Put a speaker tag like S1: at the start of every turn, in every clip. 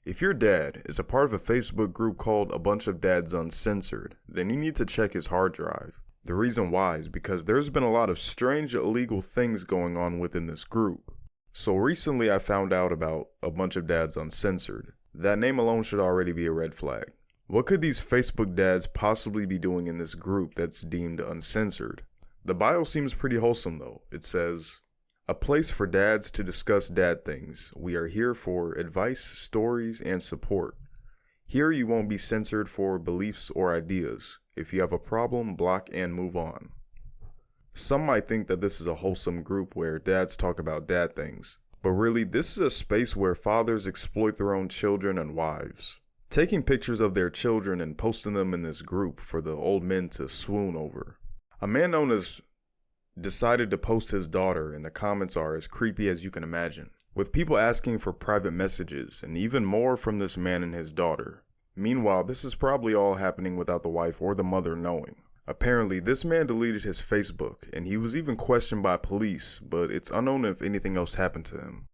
S1: If your dad is a part of a Facebook group called A Bunch of Dads Uncensored, then you need to check his hard drive. The reason why is because there's been a lot of strange illegal things going on within this group. So recently I found out about A Bunch of Dads Uncensored. That name alone should already be a red flag. What could these Facebook dads possibly be doing in this group that's deemed uncensored? The bio seems pretty wholesome though. It says, "A place for dads to discuss dad things. We are here for advice, stories, and support. Here you won't be censored for beliefs or ideas. If you have a problem, block and move on." Some might think that this is a wholesome group where dads talk about dad things, but really this is a space where fathers exploit their own children and wives, taking pictures of their children and posting them in this group for the old men to swoon over. A man known as decided to post his daughter, and the comments are as creepy as you can imagine, with people asking for private messages and even more from this man and his daughter. Meanwhile, this is probably all happening without the wife or the mother knowing. Apparently, this man deleted his Facebook, and he was even questioned by police, but it's unknown if anything else happened to him.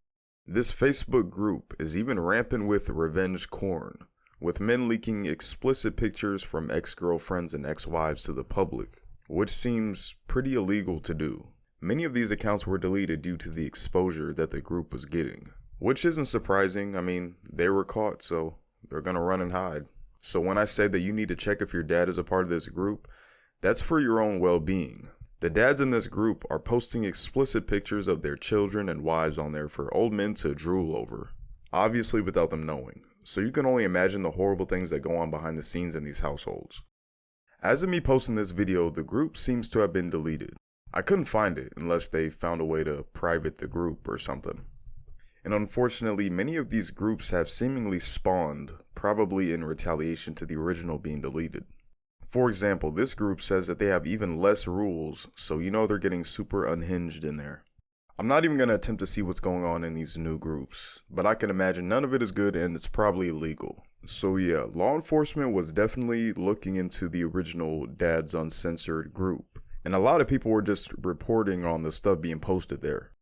S1: This Facebook group is even rampant with revenge porn, with men leaking explicit pictures from ex-girlfriends and ex-wives to the public, which seems pretty illegal to do. Many of these accounts were deleted due to the exposure that the group was getting, which isn't surprising. I mean, they were caught, so they're gonna run and hide. So when I say that you need to check if your dad is a part of this group, that's for your own well-being. The dads in this group are posting explicit pictures of their children and wives on there for old men to drool over, obviously without them knowing. So you can only imagine the horrible things that go on behind the scenes in these households. As of me posting this video, the group seems to have been deleted. I couldn't find it unless they found a way to private the group or something. And unfortunately, many of these groups have seemingly spawned, probably in retaliation to the original being deleted. For example, this group says that they have even less rules, so you know they're getting super unhinged in there. I'm not even going to attempt to see what's going on in these new groups, but I can imagine none of it is good and it's probably illegal. So yeah, law enforcement was definitely looking into the original Dads Uncensored group, and a lot of people were just reporting on the stuff being posted there.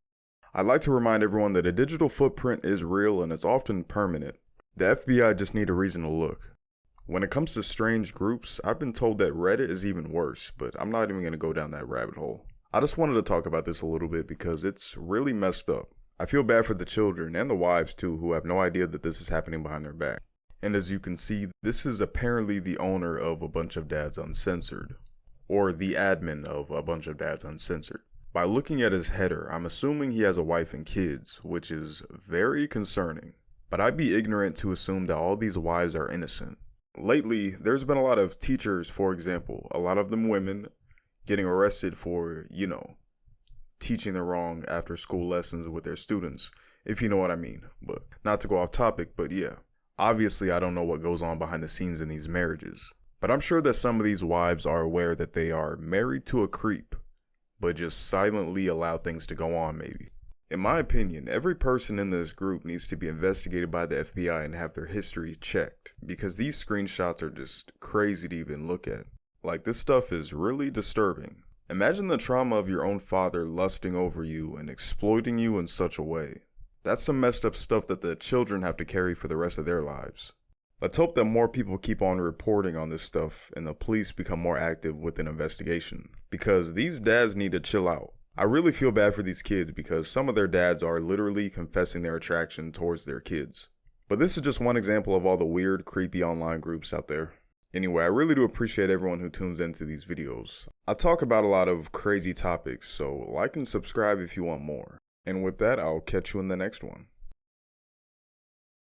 S1: I'd like to remind everyone that a digital footprint is real and it's often permanent. The FBI just need a reason to look. When it comes to strange groups, I've been told that Reddit is even worse, but I'm not even going to go down that rabbit hole. I just wanted to talk about this a little bit because it's really messed up. I feel bad for the children and the wives too, who have no idea that this is happening behind their back. And as you can see, this is apparently the owner of A Bunch of Dads Uncensored, or the admin of A Bunch of Dads Uncensored. By looking at his header, I'm assuming he has a wife and kids, which is very concerning. But I'd be ignorant to assume that all these wives are innocent. Lately, there's been a lot of teachers, for example, a lot of them women, getting arrested for, teaching the wrong after school lessons with their students, if you know what I mean. But not to go off topic, but yeah. Obviously, I don't know what goes on behind the scenes in these marriages, but I'm sure that some of these wives are aware that they are married to a creep, but just silently allow things to go on maybe. In my opinion, every person in this group needs to be investigated by the FBI and have their histories checked, because these screenshots are just crazy to even look at. Like, this stuff is really disturbing. Imagine the trauma of your own father lusting over you and exploiting you in such a way. That's some messed up stuff that the children have to carry for the rest of their lives. Let's hope that more people keep on reporting on this stuff and the police become more active with an investigation, because these dads need to chill out. I really feel bad for these kids because some of their dads are literally confessing their attraction towards their kids. But this is just one example of all the weird, creepy online groups out there. Anyway, I really do appreciate everyone who tunes into these videos. I talk about a lot of crazy topics, so like and subscribe if you want more. And with that, I'll catch you in the next one.